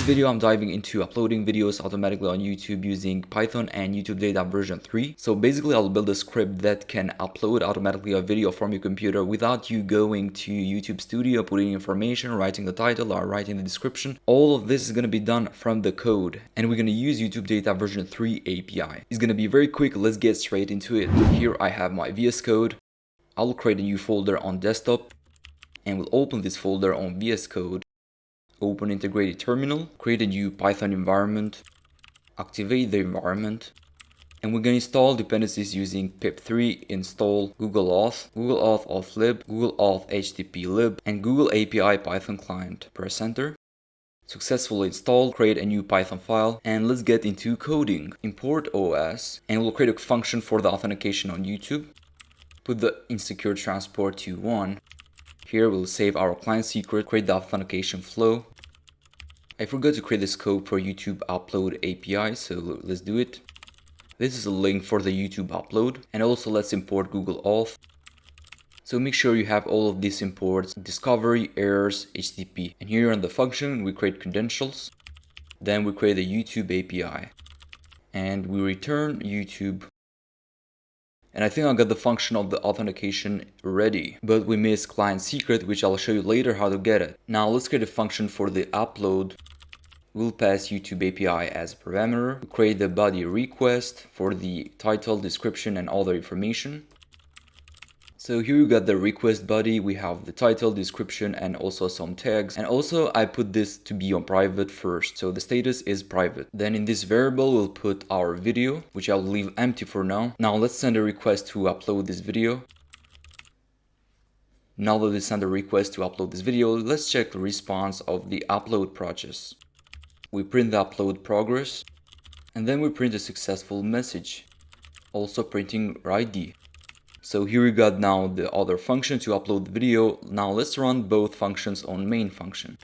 video, I'm diving into uploading videos automatically on YouTube using Python and YouTube Data version 3. So basically, I'll build a script that can upload automatically a video from your computer without you going to YouTube Studio, putting information, writing the title or writing the description. All of this is going to be done from the code, and we're going to use YouTube Data version 3 API. It's going to be very quick. Let's get straight into it. Here I have my VS Code. I'll create a new folder on desktop, and we'll open this folder on VS Code. Open integrated terminal, create a new Python environment, activate the environment, and we're going to install dependencies using pip3 install Google Auth, Google Auth authlib, Google Auth HTTP lib, and Google API Python client. Press enter. Successfully installed. Create a new Python file, and let's get into coding. Import OS, and we'll create a function for the authentication on YouTube. Put the insecure transport to 1. Here we'll save our client secret, create the authentication flow. I forgot to create the scope for YouTube upload API, so let's do it. This is a link for the YouTube upload, and also let's import Google Auth. So make sure you have all of these imports: discovery, errors, HTTP. And here on the function, we create credentials. Then we create a YouTube API, and we return YouTube. And I think I got the function of the authentication ready, but we missed client secret, which I'll show you later how to get it. Now let's create a function for the upload. We'll pass YouTube API as a parameter. We'll create the body request for the title, description, and other information. So here you got the request body, we have the title, description, and also some tags. And also I put this to be on private first, so the status is private. Then in this variable we'll put our video, which I'll leave empty for now. Now let's send a request to upload this video. Now that we send a request to upload this video, let's check the response of the upload process. We print the upload progress, and then we print a successful message, also printing ID. So here we got now the other function to upload the video. Now let's run both functions on main function.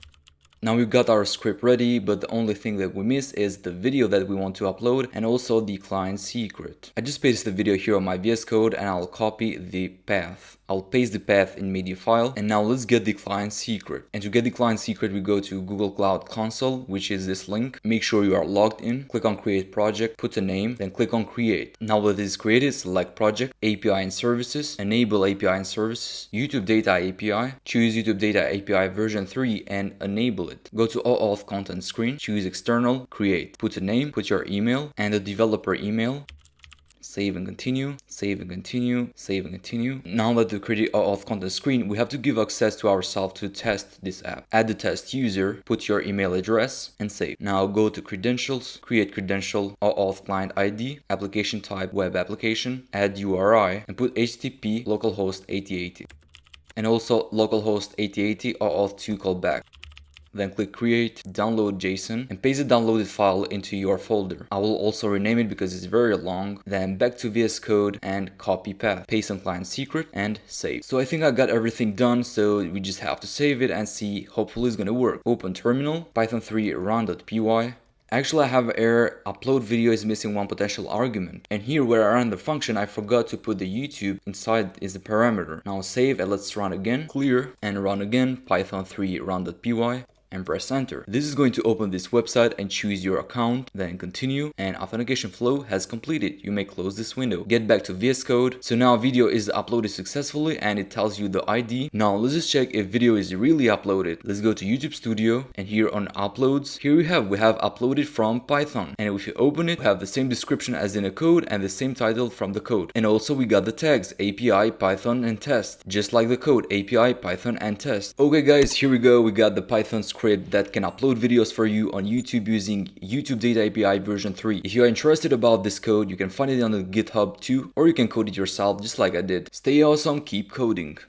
Now we've got our script ready, but the only thing that we miss is the video that we want to upload and also the client secret. I just pasted the video here on my VS Code, and I'll copy the path. I'll paste the path in media file, and now let's get the client secret. And to get the client secret, we go to Google Cloud Console, which is this link. Make sure you are logged in, click on create project, put a name, then click on create. Now that it is created, select project, API and services, enable API and services, YouTube Data API, choose YouTube Data API version 3 and enable it. Go to OAuth content screen, choose external, create, put a name, put your email and the developer email. Save and continue, save and continue, save and continue. Now that we created OAuth content screen, we have to give access to ourselves to test this app. Add the test user, put your email address and save. Now go to credentials, create credential, OAuth client ID, application type, web application, add URI and put HTTP localhost 8080. And also localhost 8080 OAuth 2 callback. Then click create, download JSON and paste the downloaded file into your folder. I will also rename it because it's very long. Then back to VS Code and copy path, paste on client secret and save. So I think I got everything done, so we just have to save it and see. Hopefully it's gonna work. Open terminal, python 3 run.py. Actually, I have an error, upload video is missing one potential argument. And here where I ran the function, I forgot to put the YouTube inside is the parameter. Now save and let's run again, clear and run again, python 3 run.py. And press enter. This is going to open this website and choose your account, then continue, and authentication flow has completed. You may close this window. Get back to VS Code. So now video is uploaded successfully and it tells you the ID. Now let's just check if video is really uploaded. Let's go to YouTube Studio and here on uploads, here we have uploaded from Python. And if you open it, we have the same description as in a code and the same title from the code. And also we got the tags API, Python and test, just like the code API, Python and test. Okay guys, here we go. We got the Python script that can upload videos for you on YouTube using YouTube Data API version 3. If you are interested about this code, you can find it on the GitHub too, or you can code it yourself just like I did. Stay awesome, keep coding.